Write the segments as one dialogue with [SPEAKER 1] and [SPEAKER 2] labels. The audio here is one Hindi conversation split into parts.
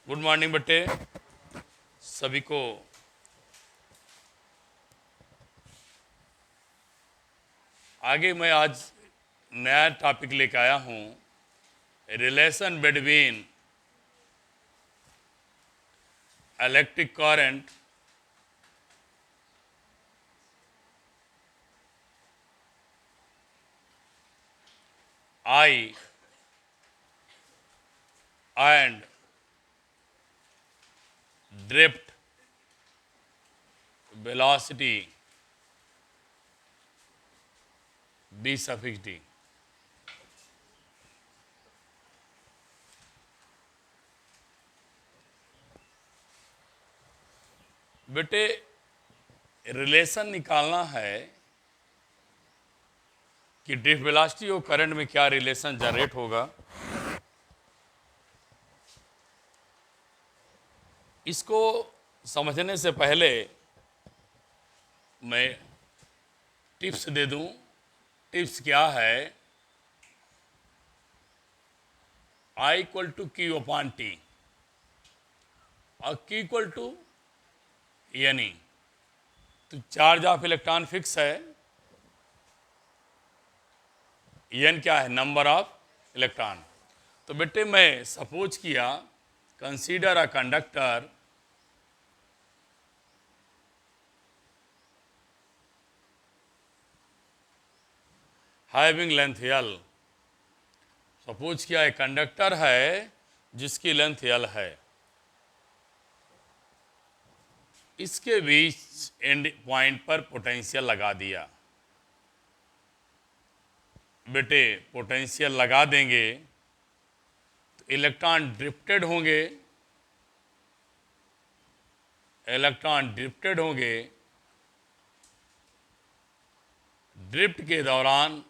[SPEAKER 1] गुड मॉर्निंग बच्चे सभी को। आगे मैं आज नया टॉपिक लेकर आया हूं, relation between electric current I and drift velocity B suffix D। बेटे रिलेशन निकालना है कि ड्रिफ्ट वेलोसिटी और करंट में क्या रिलेशन जनरेट होगा। इसको समझने से पहले मैं टिप्स दे दूं। टिप्स क्या है? I equal to Q upon T और Q इक्वल टू यानी तो चार्ज ऑफ इलेक्ट्रॉन फिक्स है, एन क्या है? Number of electron. तो बेटे मैं सपोज किया, consider a conductor having length L। Suppose किया एक कंडक्टर है जिसकी लेंथ L है, इसके बीच एंड पॉइंट पर पोटेंशियल लगा दिया। बेटे पोटेंशियल लगा देंगे तो इलेक्ट्रॉन ड्रिफ्टेड होंगे, इलेक्ट्रॉन ड्रिफ्टेड होंगे। ड्रिफ्ट के दौरान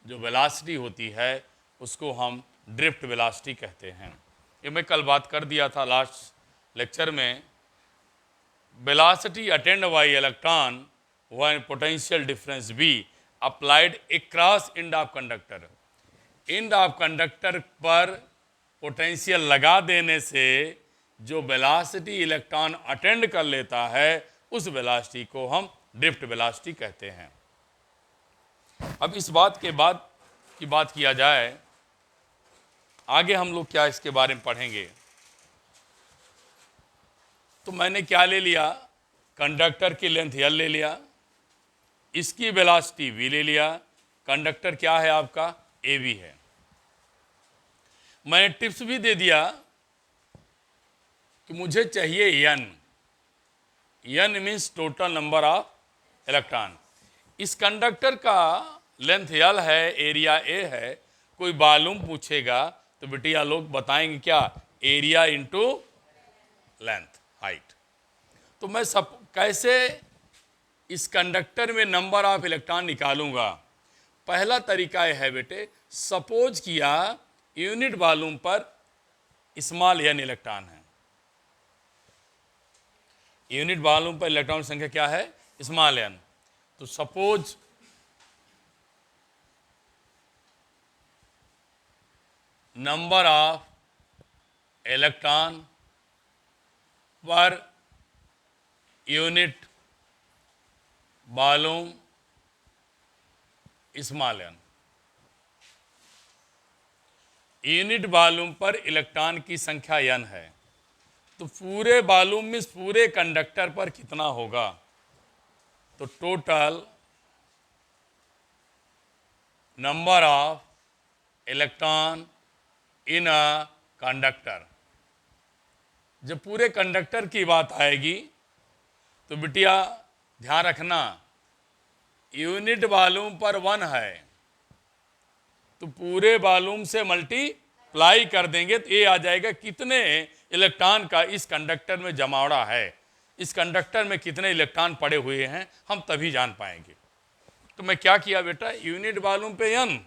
[SPEAKER 1] जो वेलोसिटी होती है उसको हम ड्रिफ्ट वेलोसिटी कहते हैं। ये मैं कल बात कर दिया था लास्ट लेक्चर में। Velocity attend bye electron when potential difference be applied across end of conductor. End of conductor पर पोटेंशियल लगा देने से जो वेलोसिटी इलेक्ट्रॉन अटेंड कर लेता है उस वेलोसिटी को हम ड्रिफ्ट वेलोसिटी कहते हैं। अब इस बात के बाद की बात किया जाए, आगे हम लोग क्या इसके बारे में पढ़ेंगे। तो मैंने क्या ले लिया? कंडक्टर की लेंथ L ले लिया, इसकी वेलोसिटी V ले लिया। कंडक्टर क्या है आपका? AB है। मैंने टिप्स भी दे दिया कि मुझे चाहिए N means total number of electron. इस कंडक्टर का लेंथ L है, एरिया A है। कोई वॉल्यूम पूछेगा तो बेटिया लोग बताएंगे क्या? Area into length, height. तो मैं सब कैसे इस कंडक्टर में नंबर ऑफ इलेक्ट्रॉन निकालूंगा? पहला तरीका यह है बेटे, सपोज किया यूनिट वॉल्यूम पर स्मॉल n इलेक्ट्रॉन है। यूनिट वॉल्यूम पर इलेक्ट्रॉन की संख्या क्या है? Small n। तो suppose number of electron per unit volume small n। Unit volume पर इलेक्ट्रॉन की संख्या n है, तो पूरे वॉल्यूम में पूरे कंडक्टर पर कितना होगा? तो total number of electron in a conductor. जब पूरे कंडक्टर की बात आएगी तो बिटिया ध्यान रखना, यूनिट वॉल्यूम पर 1 है तो पूरे वॉल्यूम से मल्टीप्लाई कर देंगे तो ये आ जाएगा कितने इलेक्ट्रॉन का इस कंडक्टर में जमावड़ा है, इस कंडक्टर में कितने इलेक्ट्रॉन पड़े हुए हैं, हम तभी जान पाएंगे। तो मैं क्या किया बेटा, यूनिट वॉल्यूम पे n,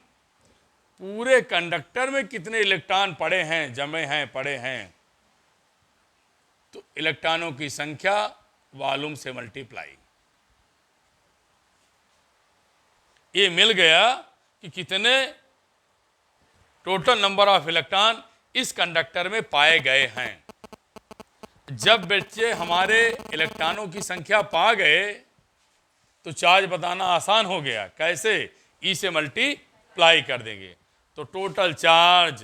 [SPEAKER 1] पूरे कंडक्टर में कितने इलेक्ट्रॉन पड़े हैं, जमे हैं, पड़े हैं, तो इलेक्ट्रॉनों की संख्या वॉल्यूम से मल्टीप्लाई। ये मिल गया कि कितने टोटल नंबर ऑफ इलेक्ट्रॉन इस कंडक्टर में पाए गए हैं। जब बच्चे हमारे इलेक्ट्रॉनों की संख्या पा गए तो चार्ज बताना आसान हो गया। कैसे? ई से मल्टीप्लाई कर देंगे तो total charge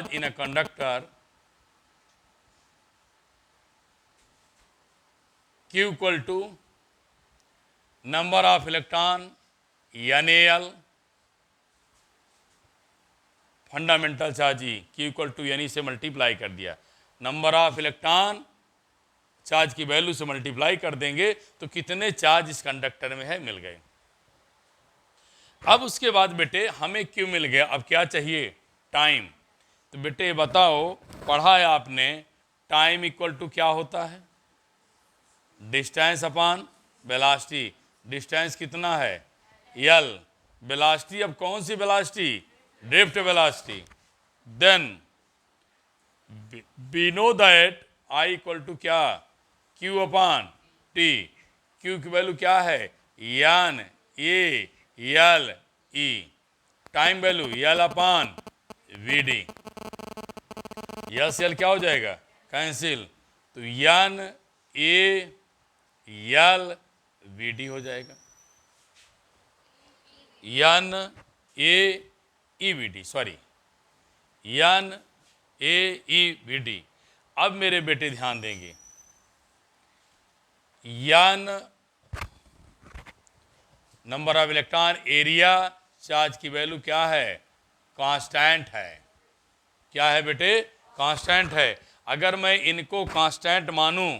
[SPEAKER 1] in a conductor Q equal to number of electron NaL fundamental charge E, Q equal to यानी से मल्टीप्लाई कर दिया, नंबर ऑफ इलेक्ट्रॉन चार्ज की वैल्यू से मल्टीप्लाई कर देंगे तो कितने चार्ज इस कंडक्टर में है मिल गए। अब उसके बाद बेटे हमें Q मिल गया, अब क्या चाहिए? टाइम। तो बेटे बताओ, पढ़ा है आपने, टाइम इक्वल टू क्या होता है? Distance upon velocity. डिस्टेंस कितना है? L। वेलोसिटी, अब कौन सी velocity? Drift velocity. Then we know that I equal to क्या? Q upon T। Q की वैल्यू क्या है? N A L E। Time value L upon VD। Yes L क्या हो जाएगा? कैंसिल। तो N A L VD हो जाएगा। N A E VD, sorry, N A E VD। अब मेरे बेटे ध्यान देंगे, N number of electron, area, charge की वैल्यू क्या है? कांस्टेंट है। क्या है बेटे? कांस्टेंट है। अगर मैं इनको कांस्टेंट मानूं,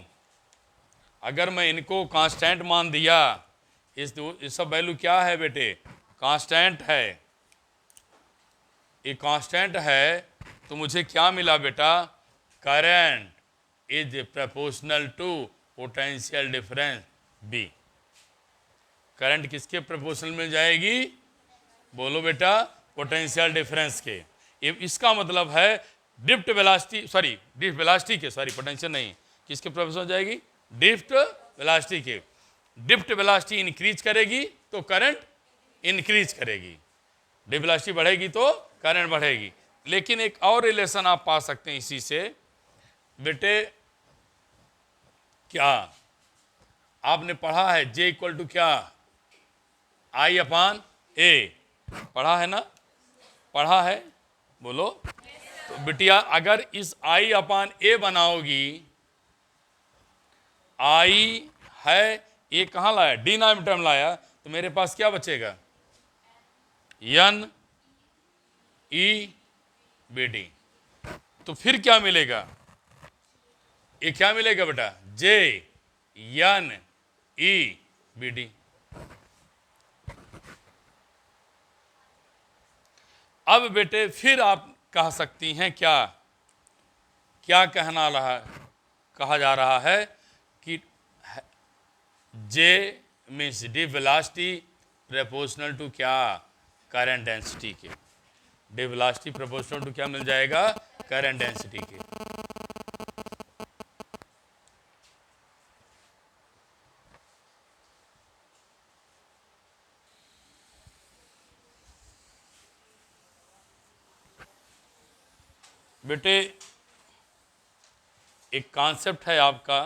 [SPEAKER 1] अगर मैं इनको कांस्टेंट मान दिया, इस सब वैल्यू क्या है बेटे? कांस्टेंट है। ये कांस्टेंट है तो मुझे क्या मिला बेटा? Current is proportional to potential difference b. Current किसके प्रोपोर्शनल मिल जाएगी? बोलो बेटा, पोटेंशियल डिफरेंस के। इसका मतलब है drift velocity, sorry drift velocity के, सॉरी पोटेंशियल नहीं, किसके प्रोपोर्शनल जाएगी? ड्रिफ्ट वेलोसिटी के। ड्रिफ्ट वेलोसिटी इंक्रीज करेगी तो करंट इंक्रीज करेगी, ड्रिफ्ट वेलोसिटी बढ़ेगी तो करंट बढ़ेगी। लेकिन एक और रिलेशन आप पा सकते हैं इसी से बेटे, क्या आपने पढ़ा है? J इक्वल टू क्या? I upon A। पढ़ा है ना? पढ़ा है, बोलो। तो बिटिया अगर इस I अपॉन A बनाओगी, I है, A कहाँ लाया? डिनोमिनेटर में लाया, तो मेरे पास क्या बचेगा? N E BD। तो फिर क्या मिलेगा? ये क्या मिलेगा बेटा? J N E BD। अब बेटे फिर आप कह सकती हैं क्या? क्या कहा जा रहा है कि J means d velocity proportional to क्या? करंट डेंसिटी के। डी वेलोसिटी प्रोपोर्शनल टू क्या मिल जाएगा? करंट डेंसिटी के। बेटे एक कॉन्सेप्ट है आपका,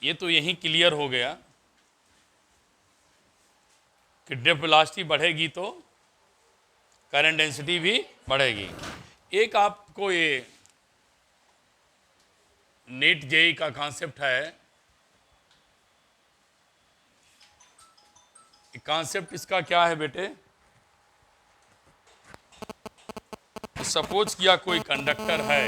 [SPEAKER 1] ये तो यहीं क्लियर हो गया कि ड्रिफ्ट वेलोसिटी बढ़ेगी तो करंट डेंसिटी भी बढ़ेगी। एक आपको ये नीट जेई का कॉन्सेप्ट है, कॉन्सेप्ट इसका क्या है बेटे? सपोज किया कोई कंडक्टर है,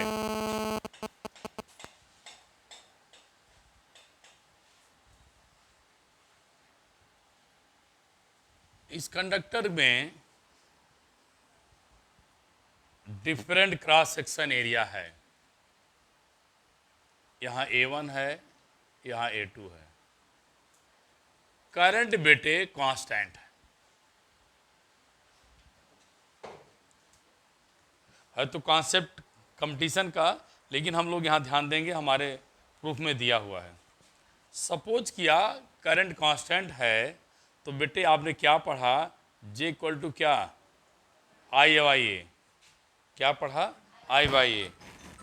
[SPEAKER 1] इस कंडक्टर में डिफरेंट क्रॉस सेक्शन एरिया है। यहां A1 है, यहां A2 है। करंट बेटे कांस्टेंट है तो कॉन्सेप्ट कंपटीशन का, लेकिन हम लोग यहां ध्यान देंगे, हमारे प्रूफ में दिया हुआ है। सपोज किया करंट कांस्टेंट है तो बेटे आपने क्या पढ़ा, J इक्वल टू क्या, आई बाई ए, क्या पढ़ा, आई बाई ए।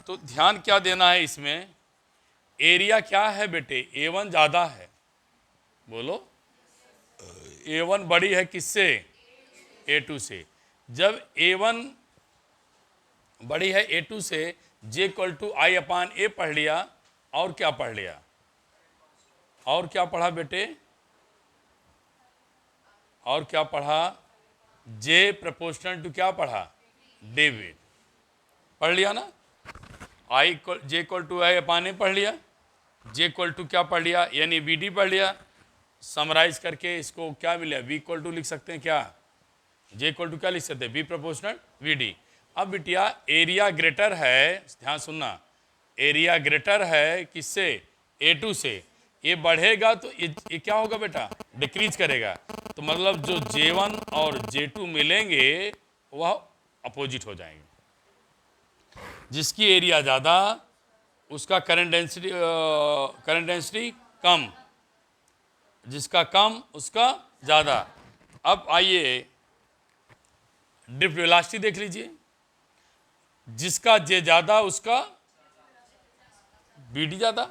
[SPEAKER 1] तो ध्यान क्या देना है इसमें, एरिया क्या है बेटे, A1 ज़्यादा है, बोलो, A1 बड़ी है किससे, A2 से। जब A1 बड़ी है A2 से, J इक्वल टू आई अपान ए पढ़ लिया, और क्या पढ़ लिया, और क्या पढ़ा बेटे, और क्या पढ़ा, J प्रोपोर्शनल टू क्या पढ़ा, डेविड, पढ़ लिया ना। J इक्वल टू आई अपान ए पढ़ लिया, J इक्वल टू क्या पढ़ लिया, यानी VD पढ़ लिया। समराइज करके इसको क्या मिला, V इक्वल टू लिख सकते हैं क्या, J इक्वल टू क्या लिख सकते हैं, V प्रोपोर्शनल VD। अब बिटिया एरिया ग्रेटर है, ध्यान सुनना, एरिया ग्रेटर है किससे, A2 से, ये बढ़ेगा तो ये क्या होगा बेटा, डिक्रीज करेगा। तो मतलब जो J1 और J2 मिलेंगे वह अपोजिट हो जाएंगे। जिसकी एरिया ज़्यादा उसका करंट डेंसिटी कम, जिसका कम उसका ज़्यादा। अब आइए ड्रिफ्ट वेलोसिटी देख लीजिए, जिसका J ज़्यादा उसका BD ज़्यादा।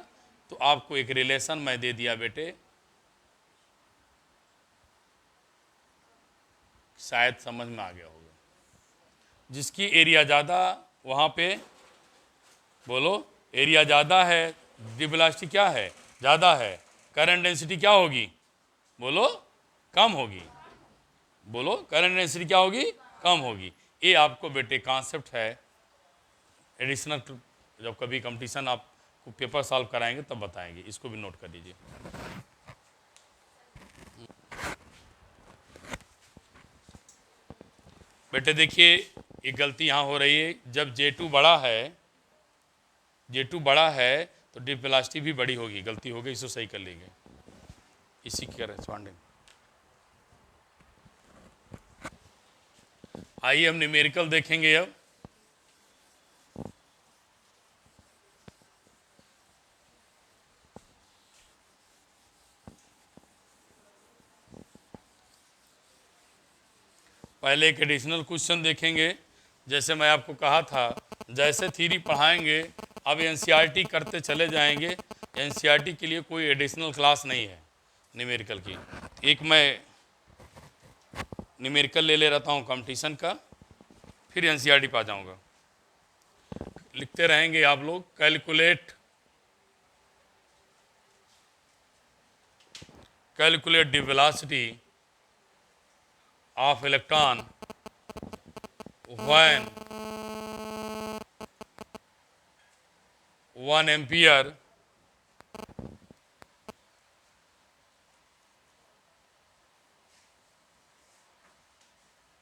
[SPEAKER 1] तो आपको एक रिलेशन मैं दे दिया बेटे, शायद समझ में आ गया होगा। जिसकी एरिया ज़्यादा वहाँ पे, बोलो, एरिया ज़्यादा है, ड्रिफ्ट वेलोसिटी क्या है, ज़्यादा है, करंट डेंसिटी क्या होगी, बोलो, कम होगी, बोलो, करंट डेंसिटी क्या होगी, कम होगी। ये आपको बेटे कॉन्सेप्ट है, एडिशनल जब कभी कंपटीशन आपको पेपर सॉल्व कराएंगे तब बताएंगे, इसको भी नोट कर लीजिए। बेटे देखिए एक गलती यहाँ हो रही है, जब J2 बड़ा है, J2 बड़ा है तो ड्रिफ्ट वेलोसिटी भी बड़ी होगी, गलती हो गई, इसको सही कर लेंगे, इसी के रेस्पॉन्डिंग। आइए हम न्यूमेरिकल देखेंगे अब। पहले एक एडिशनल क्वेश्चन देखेंगे, जैसे मैं आपको कहा था जैसे थ्योरी पढ़ाएंगे अब एनसीईआरटी करते चले जाएंगे। एनसीईआरटी के लिए कोई एडिशनल क्लास नहीं है न्यूमेरिकल की। एक मैं न्यूमेरिकल ले रहता हूँ कंपटीशन का, फिर एनसीईआरटी पा जाऊँगा। लिखते रहेंगे आप लोग, calculate the velocity of electron when 1 ampere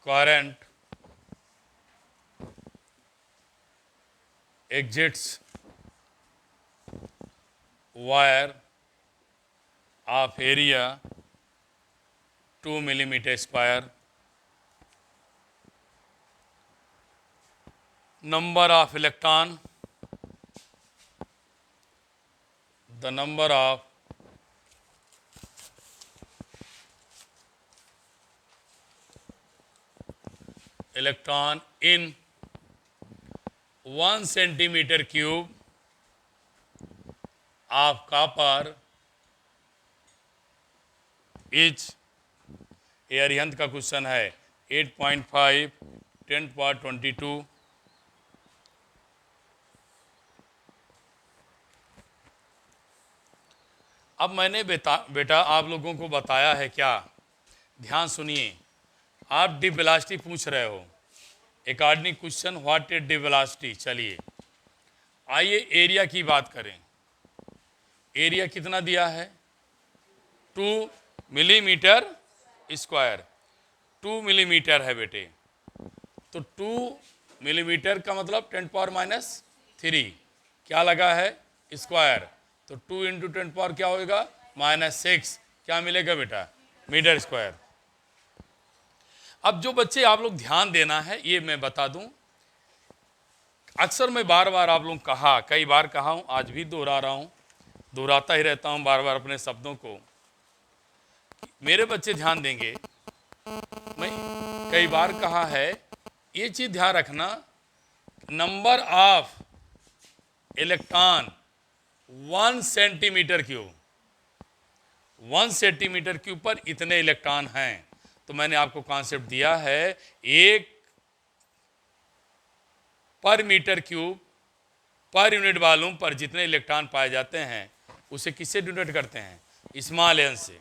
[SPEAKER 1] current exits wire of area 2 millimeter square, number of electron, the number of electron in 1 centimeter cube of copper is, ये अरिहंत का क्वेश्चन है, 8.5 10^22। अब मैंने बेटा आप लोगों को बताया है क्या, ध्यान सुनिए। आप ड्रिफ्ट वेलोसिटी पूछ रहे हो, according question what is drift velocity. चलिए आइए एरिया की बात करें। एरिया कितना दिया है, 2 मिलीमीटर स्क्वायर, 2 मिलीमीटर है बेटे। तो 2 मिलीमीटर का मतलब 10⁻³ क्या लगा है, स्क्वायर। तो 2 × 10 क्या होगा, -6, क्या मिलेगा बेटा, मीटर स्क्वायर। अब जो बच्चे आप लोग ध्यान देना है, ये मैं बता दूं, अक्सर मैं बार बार आप लोग कहा, कई बार कहा हूं, आज भी दोहरा रहा हूं, दोहराता ही रहता हूं बार बार अपने शब्दों को। मेरे बच्चे ध्यान देंगे, मैं कई बार कहा है, ये चीज ध्यान रखना, number of electron 1 centimetre cube, 1 centimetre cube पर इतने इलेक्ट्रॉन हैं। तो मैंने आपको कॉन्सेप्ट दिया है, एक per metre cube per unit volume पर जितने इलेक्ट्रॉन पाए जाते हैं उसे किससे डिनोट करते हैं? स्मॉल एन से।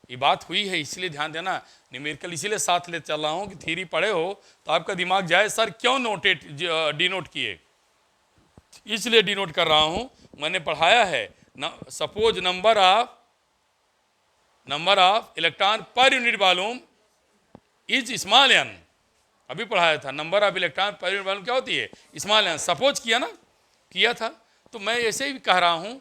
[SPEAKER 1] ये बात हुई है, इसलिए ध्यान देना। न्यूमेरिकल इसीलिए साथ ले चल रहा हूं कि थ्योरी पढ़े हो तो आपका दिमाग जाए, सर क्यों नोटेट डिनोट किए, इसलिए डिनोट कर रहा हूं। मैंने पढ़ाया है, suppose number of electron per unit volume is small n. अभी पढ़ाया था, number of electron per unit volume क्या होती है? Small N. सपोज किया था। तो मैं ऐसे ही कह रहा हूं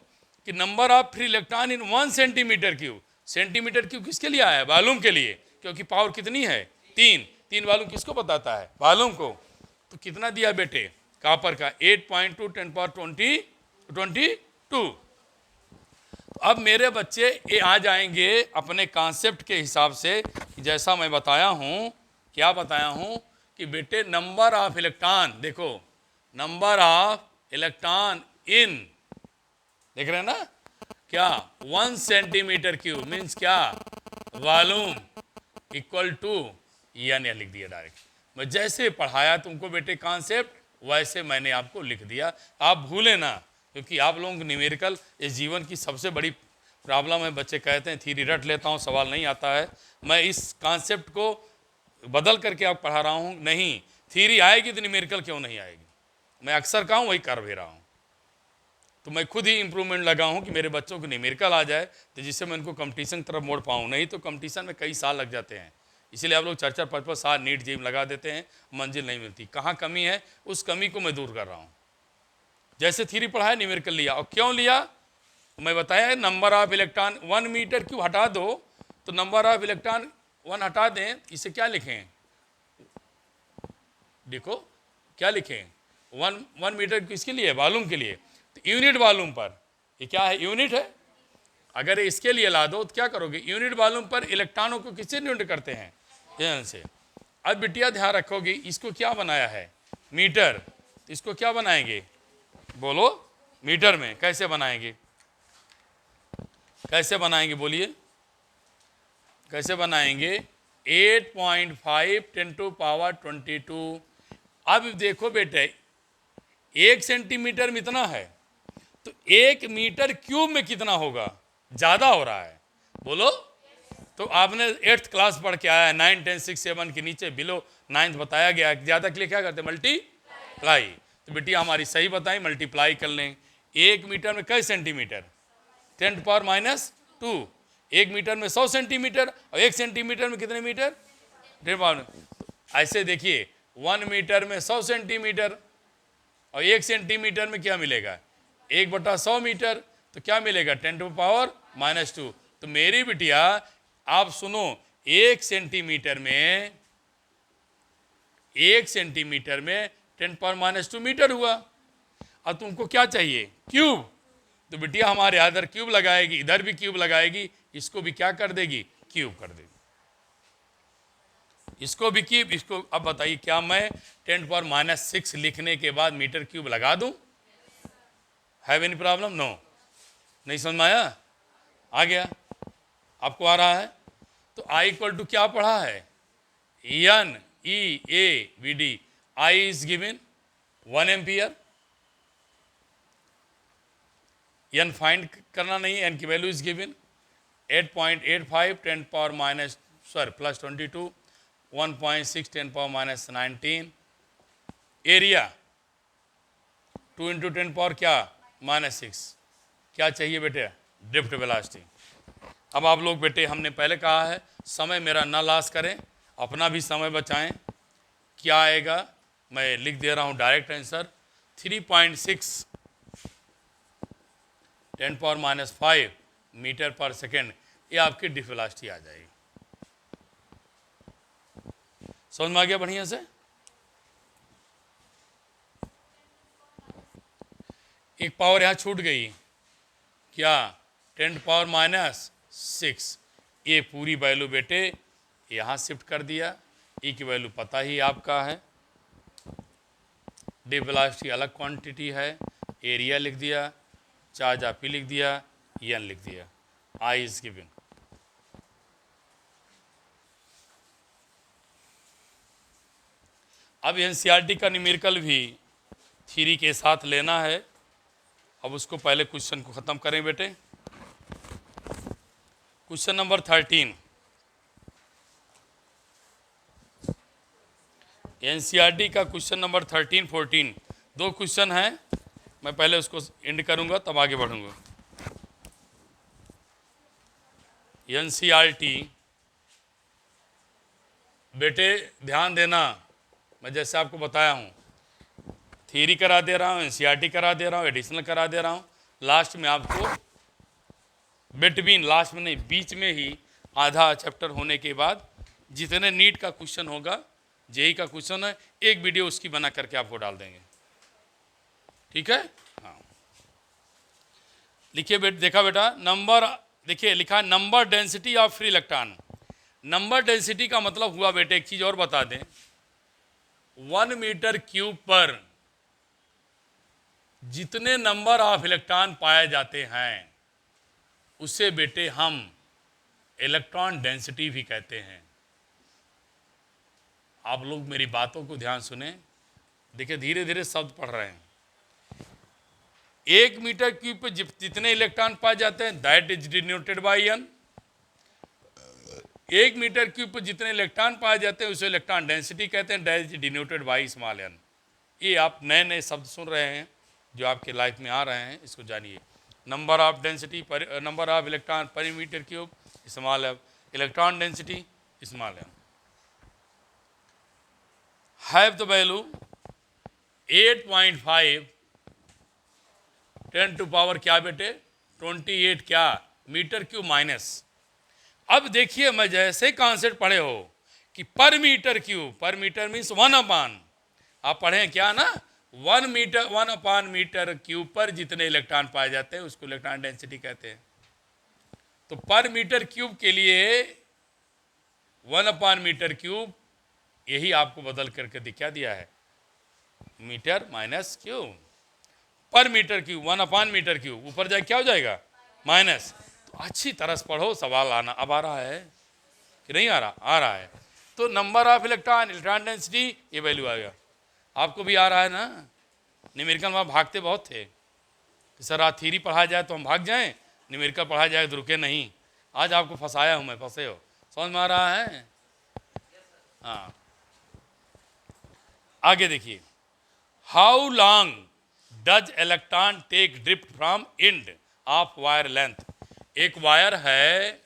[SPEAKER 1] कि number of free electron in 1 centimetre cube. Centimetre cube किसके लिए आया? वॉल्यूम के लिए, क्योंकि पावर कितनी है? 3 वॉल्यूम किसको बताता है? वॉल्यूम को। तो कितना दिया बेटे कॉपर का? 8.2 10^22। तो अब मेरे बच्चे ये आ जाएंगे अपने कॉन्सेप्ट के हिसाब से, जैसा मैं बताया हूं। क्या बताया हूं कि बेटे नंबर ऑफ इलेक्ट्रॉन, देखो नंबर ऑफ इलेक्ट्रॉन इन, देख रहे हैं ना क्या? 1 सेंटीमीटर क्यूब मीन्स क्या? Volume equal to n. लिख दिया डायरेक्ट। मैं जैसे पढ़ाया तुमको बेटे कॉन्सेप्ट, वैसे मैंने आपको लिख दिया। आप भूले ना, क्योंकि आप लोगों को न्यूमेरिकल इस जीवन की सबसे बड़ी प्रॉब्लम है। बच्चे कहते हैं थ्योरी रट लेता हूँ, सवाल नहीं आता है। मैं इस कॉन्सेप्ट को बदल करके आप पढ़ा रहा हूँ। नहीं, थ्योरी आएगी तो न्यूमेरिकल क्यों नहीं आएगी? मैं अक्सर कहा हूँ, वही कर भी रहा हूँ। तो मैं खुद ही इंप्रूवमेंट लगा हूँ कि मेरे बच्चों को न्यूमेरिकल आ जाए, तो जिससे मैं उनको कंपटीशन की तरफ मोड़ पाऊँ। नहीं तो कंपटीशन में कई साल लग जाते हैं। इसलिए आप लोग 4-4 5-5 साल नीट जेम लगा देते हैं, मंजिल नहीं मिलती। कहाँ कमी है, उस कमी को मैं दूर कर रहा हूँ। जैसे थ्योरी पढ़ाया, न्यूमेरिकल लिया। और क्यों लिया मैं बताया, number of electron 1 metre cube हटा दो तो नंबर ऑफ इलेक्ट्रॉन 1 हटा दें, इसे क्या लिखें? देखो क्या लिखें? 1 मीटर किसके लिए? वॉल्यूम के लिए। तो यूनिट वॉल्यूम पर, ये क्या है? यूनिट है। अगर इसके लिए ला दो तो क्या करोगे? यूनिट वॉल्यूम पर इलेक्ट्रॉनों को किससे यूनिट करते हैं? एन से। अब बिटिया ध्यान रखोगे, इसको क्या बनाया है? मीटर। तो इसको क्या बनाएंगे? बोलो, मीटर में कैसे बनाएंगे? कैसे बनाएंगे बोलिए, कैसे बनाएंगे? 8.5 10^22। अब देखो बेटे, 1 सेंटीमीटर में इतना है, तो 1 मीटर क्यूब में कितना होगा? ज्यादा हो रहा है, बोलो। तो आपने 8th क्लास पढ़ के आया है, 9 10 6 7 के नीचे बिलो 9th बताया गया। ज्यादा के लिए क्या करते? मल्टीप्लाई। तो बेटिया हमारी सही बताई, मल्टीप्लाई कर लें। 1 मीटर में कई सेंटीमीटर? 10^-2। 1 मीटर में 100 सेंटीमीटर, और 1 सेंटीमीटर में कितने मीटर? 10^। ऐसे देखिए, 1 मीटर में 100 सेंटीमीटर, और 1 सेंटीमीटर में क्या मिलेगा? 1/100 मीटर। तो क्या मिलेगा? 10^-2। तो मेरी बिटिया आप सुनो, 1 सेंटीमीटर में 10^-2 मीटर हुआ। अब तुमको क्या चाहिए? क्यूब। तो बिटिया हमारे इधर क्यूब लगाएगी, इधर भी क्यूब लगाएगी, इसको भी क्या कर देगी? क्यूब कर देगी। इसको भी क्यूब, इसको। अब बताइए, क्या मैं 10^-6 लिखने के बाद मीटर क्यूब लगा दूं? Have any problem? नो। नहीं समझ में आया? आ गया? आपको आ रहा है? तो आई इक्वल टू क्या पढ़ा है? NEAVD। I is given 1 ampere. N find करना नहीं, एन की वैल्यू इज गिवन 8.85 10^-22 1.6 10^-19। एरिया 2 × 10^6। क्या चाहिए बेटे? Drift velocity. अब आप लोग बेटे, हमने पहले कहा है समय मेरा ना लॉस करें, अपना भी समय बचाएं। क्या आएगा? मैं लिख दे रहा हूं डायरेक्ट आंसर, 3.6 10^-5 मीटर पर सेकेंड। ये आपकी ड्रिफ्ट वेलोसिटी आ जाएगी। समझ में आ गया बढ़िया से? एक पावर यहां छूट गई, क्या? 10^-6। ये पूरी वैल्यू बेटे यहाँ शिफ्ट कर दिया, ई की वैल्यू पता ही आपका है, डी वेलोसिटी अलग क्वांटिटी है, एरिया लिख दिया, चार्ज आप ही लिख दिया, एन लिख दिया, आई इज गिवन। अब एनसीईआरटी का न्यूमेरिकल भी थ्योरी के साथ लेना है। अब उसको पहले क्वेश्चन को ख़त्म करें बेटे। क्वेश्चन नंबर 13, एनसीईआरटी का क्वेश्चन नंबर 13, 14 दो क्वेश्चन हैं। मैं पहले उसको एंड करूंगा तब आगे बढ़ूंगा। एनसीईआरटी बेटे ध्यान देना, मैं जैसे आपको बताया हूँ, थ्योरी करा दे रहा हूँ, एनसीईआरटी करा दे रहा हूँ, एडिशनल करा दे रहा हूँ, लास्ट में आपको बिटवीन, लास्ट में नहीं बीच में ही आधा चैप्टर होने के बाद जितने नीट का क्वेश्चन होगा, जेई का क्वेश्चन है, एक वीडियो उसकी बना करके आपको डाल देंगे, ठीक है। हाँ लिखिए बेटा, देखा बेटा नंबर, देखिए लिखा है number density of free electron. Number density का मतलब हुआ बेटे, एक चीज और बता दें, 1 मीटर क्यूब पर जितने नंबर ऑफ इलेक्ट्रॉन पाए जाते हैं उसे बेटे हम इलेक्ट्रॉन डेंसिटी भी कहते हैं। आप लोग मेरी बातों को ध्यान सुने, देखिए धीरे धीरे शब्द पढ़ रहे हैं। 1 मीटर क्यूब पे जितने इलेक्ट्रॉन पाए जाते हैं that is denoted by n. 1 metre cube पर जितने इलेक्ट्रॉन पाए जाते हैं उसे इलेक्ट्रॉन डेंसिटी कहते हैं, that is denoted by small n. ये आप नए नए शब्द सुन रहे हैं जो आपके लाइफ में आ रहे हैं, इसको जानिए। Number of density per, number of electron per metre cube small n, electron density small n. Have the value 8.5 10 to power क्या बेटे 28 क्या मीटर क्यूब माइनस। अब देखिए मैं जैसे कॉन्सेप्ट पढ़े हो कि पर मीटर क्यूब, पर मीटर मीन्स 1/, आप पढ़े हैं क्या ना, 1 मीटर क्यूब पर जितने इलेक्ट्रॉन पाए जाते हैं उसको इलेक्ट्रॉन डेंसिटी कहते हैं। तो पर मीटर क्यूब के लिए 1 मीटर क्यूब, यही आपको बदल करके क्या दिया है, मीटर माइनस क्यूब, पर मीटर क्यूब 1 मीटर क्यूब, ऊपर जाए क्या हो जाएगा माइनस। तो अच्छी तरह से पढ़ो, सवाल आना अब आ रहा है कि नहीं आ रहा, आ रहा है। तो number of electron, electron density, ये वैल्यू आ गया। आपको भी आ रहा है ना, न्यूमेरिकल में भागते बहुत थे कि सर आज थ्योरी पढ़ाया जाए तो हम भाग जाएं, न्यूमेरिकल पढ़ाया जाए तो रुके नहीं। आज आपको फंसाया हूं मैं, फंसे हो, समझ में आ रहा है। हाँ आगे देखिए, how long does electron take drift from end of wire length. एक वायर है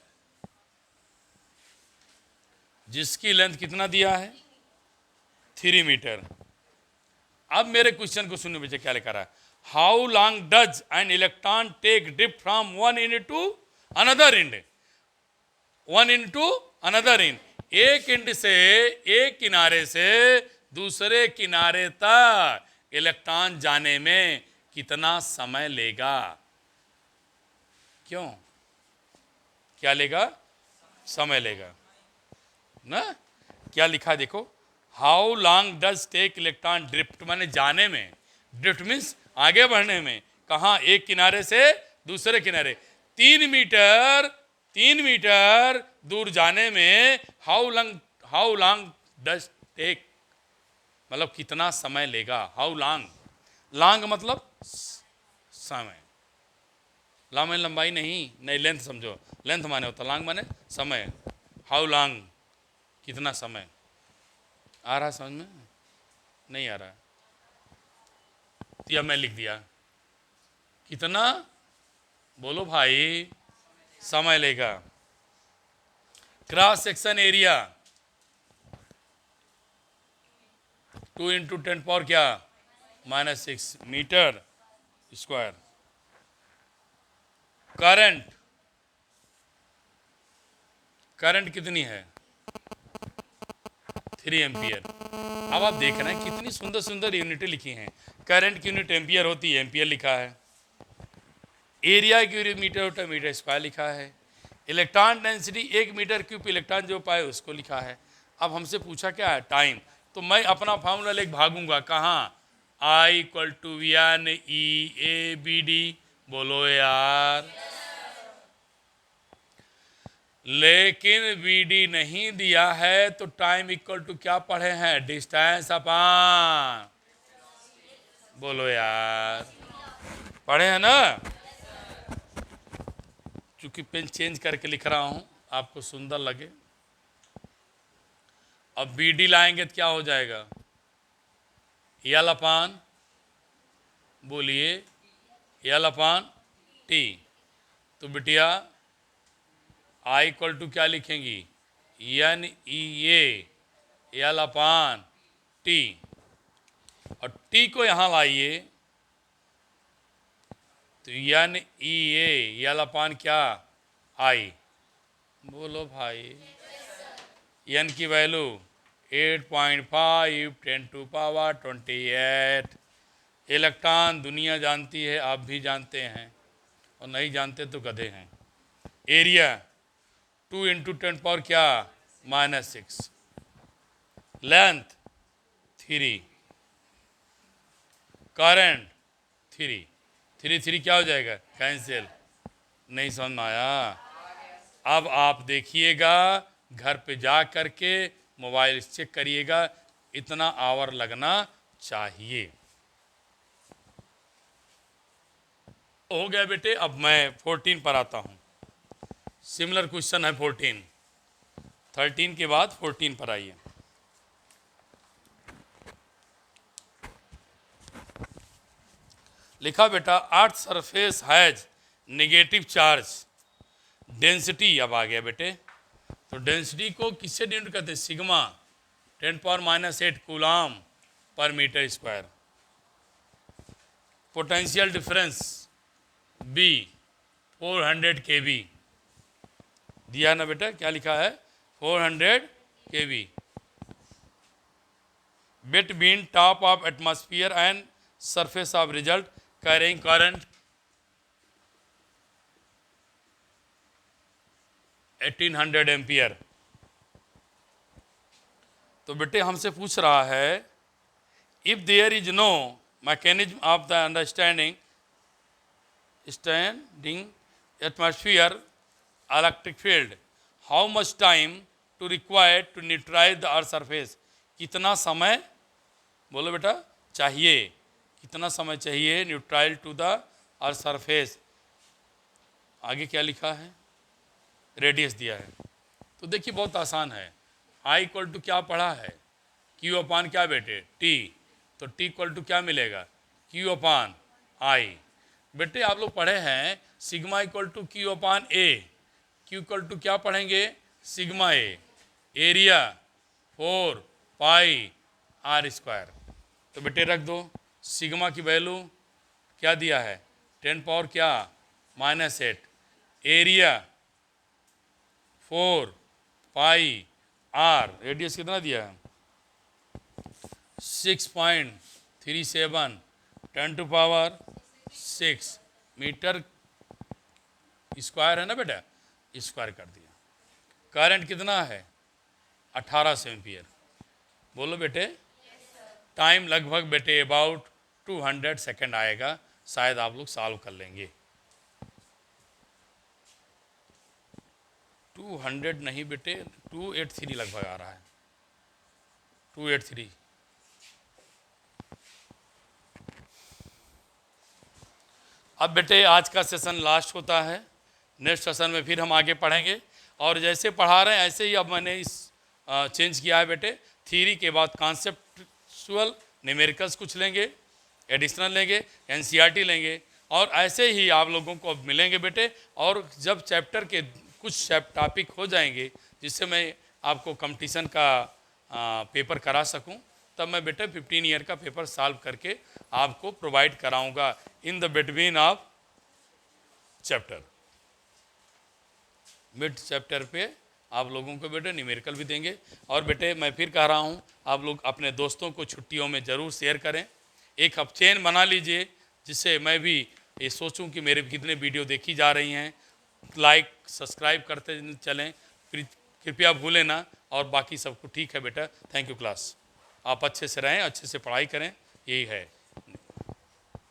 [SPEAKER 1] जिसकी लेंथ कितना दिया है 3 मीटर। अब मेरे क्वेश्चन को सुनने बच्चे क्या लिखा रहा है, how long does an electron take drift from one end to another end, one end to another end, एक एंड से, एक किनारे से दूसरे किनारे तक इलेक्ट्रॉन जाने में कितना समय लेगा। क्यों, क्या लेगा, समय लेगा ना। क्या लिखा देखो, how long does take electron drift, माने जाने में, ड्रिफ्ट मीन्स आगे बढ़ने में, कहाँ, एक किनारे से दूसरे किनारे, 3 मीटर दूर जाने में हाउ लॉन्ग डज टेक, मतलब कितना समय लेगा। हाउ लॉन्ग, लॉन्ग मतलब समय, लॉन्ग माने लंबाई नहीं लेंथ समझो, लेंथ माने होता, लॉन्ग माने समय। हाउ लॉन्ग कितना समय, आ रहा समझ में, नहीं आ रहा, तो यह मैं लिख दिया, कितना बोलो भाई समय लेगा। क्रॉस सेक्शन एरिया 2 × 10⁻⁻⁶ क्या -6 मीटर स्क्वायर। करंट कितनी है 3 एम्पियर। अब आप देख रहे हैं कितनी सुंदर सुंदर यूनिटें लिखी हैं। करंट की यूनिट एम्पियर होती है, एम्पियर लिखा है। एरिया की यूनिट मीटर होता है, मीटर स्क्वायर लिखा है। Electron density 1 metre cube electron जो पाए उसको लिखा है। अब हमसे पूछा क्या है, टाइम। तो मैं अपना फार्मूला लेके भागूंगा कहाँ, I equal to n e a b d. बोलो यार, लेकिन वीडी नहीं दिया है तो टाइम इक्वल टू क्या पढ़े हैं, डिस्टेंस अपान, बोलो यार, पढ़े हैं ना। चूंकि पेन चेंज करके लिख रहा हूं आपको सुंदर लगे। अब बीडी लाएंगे तो क्या हो जाएगा, यल अपान, बोलिए यल अपान टी। तो बिटिया आई इक्वल टू क्या लिखेंगी, एन ई ए यल अपान टी, और टी को यहां लाइए तो एन ई ए यल अपान क्या, आई। बोलो भाई, एन की वैल्यू 8.5 10⁻²8। इलेक्ट्रॉन दुनिया जानती है, आप भी जानते हैं, और नहीं जानते तो गधे हैं। एरिया 2 × 10⁻³ क्या, -6। लेंथ 3, करंट 3, 3 क्या हो जाएगा, कैंसिल। नहीं समझ में आया। अब आप देखिएगा, घर पे जा करके मोबाइल चेक करिएगा, इतना आवर लगना चाहिए। हो गया बेटे। अब मैं 14 पर आता हूं। सिमिलर क्वेश्चन है 14, 13 के बाद 14 पर आइए। लिखा बेटा, earth surface has negative charge density. अब आ गया बेटे, तो डेंसिटी को किससे डिनोट करते हैं, sigma 10⁻⁻8 coulomb per metre square. Potential difference b 400 kV दिया ना बेटा, क्या लिखा है, 400 kV between top of atmosphere and surface of result, carrying current 1800 ampere. तो बेटे हमसे पूछ रहा है, if there is no mechanism of the understanding atmosphere electric field, how much time to required to neutralise the earth surface. कितना समय, बोलो बेटा, चाहिए, कितना समय चाहिए neutralise to the earth surface. आगे क्या लिखा है, रेडियस दिया है। तो देखिए बहुत आसान है, आई इक्वल टू क्या पढ़ा है, क्यू अपान क्या बेटे, टी। तो टी इक्वल टू क्या मिलेगा, क्यू अपान आई। बेटे आप लोग पढ़े हैं sigma equal to q upon a, q equal to क्या पढ़ेंगे, सिग्मा ए। Area 4πr²। तो बेटे रख दो, सिग्मा की वैल्यू क्या दिया है, 10 क्या -8, एरिया 4πr, रेडियस कितना दिया है 6.37 10⁻6 मीटर स्क्वायर है ना बेटा, स्क्वायर कर दिया। करंट कितना है 1800 एम्पियर। बोलो बेटे, टाइम लगभग बेटे अबाउट 200 सेकेंड आएगा, शायद आप लोग सॉल्व कर लेंगे। 200 नहीं बेटे, 283 लगभग आ रहा है, 283। अब बेटे आज का सेशन लास्ट होता है, नेक्स्ट सेशन में फिर हम आगे पढ़ेंगे। और जैसे पढ़ा रहे हैं ऐसे ही अब मैंने इस चेंज किया है बेटे। थ्योरी के बाद कॉन्सेप्चुअल न्यूमेरिकल्स कुछ लेंगे, एडिशनल लेंगे, एनसीईआरटी लेंगे, और ऐसे ही आप लोगों को अब मिलेंगे बेटे। और जब चैप्टर के कुछ टॉपिक हो जाएंगे जिससे मैं आपको कंपटीशन का पेपर करा सकूं, तब मैं बेटे 15 ईयर का पेपर सॉल्व करके आपको प्रोवाइड कराऊंगा in the between of chapter. Mid chapter पे आप लोगों को बेटे न्यूमेरिकल भी देंगे। और बेटे मैं फिर कह रहा हूँ, आप लोग अपने दोस्तों को छुट्टियों में ज़रूर शेयर करें। एक अब चेन बना लीजिए जिससे मैं भी ये सोचूं कि मेरे कितने वीडियो देखी जा रही हैं, लाइक सब्सक्राइब करते चलें, कृपया भूलें ना। और बाकी सब कुछ ठीक है बेटा। Thank you class. आप अच्छे से रहें, अच्छे से पढ़ाई करें, यही है।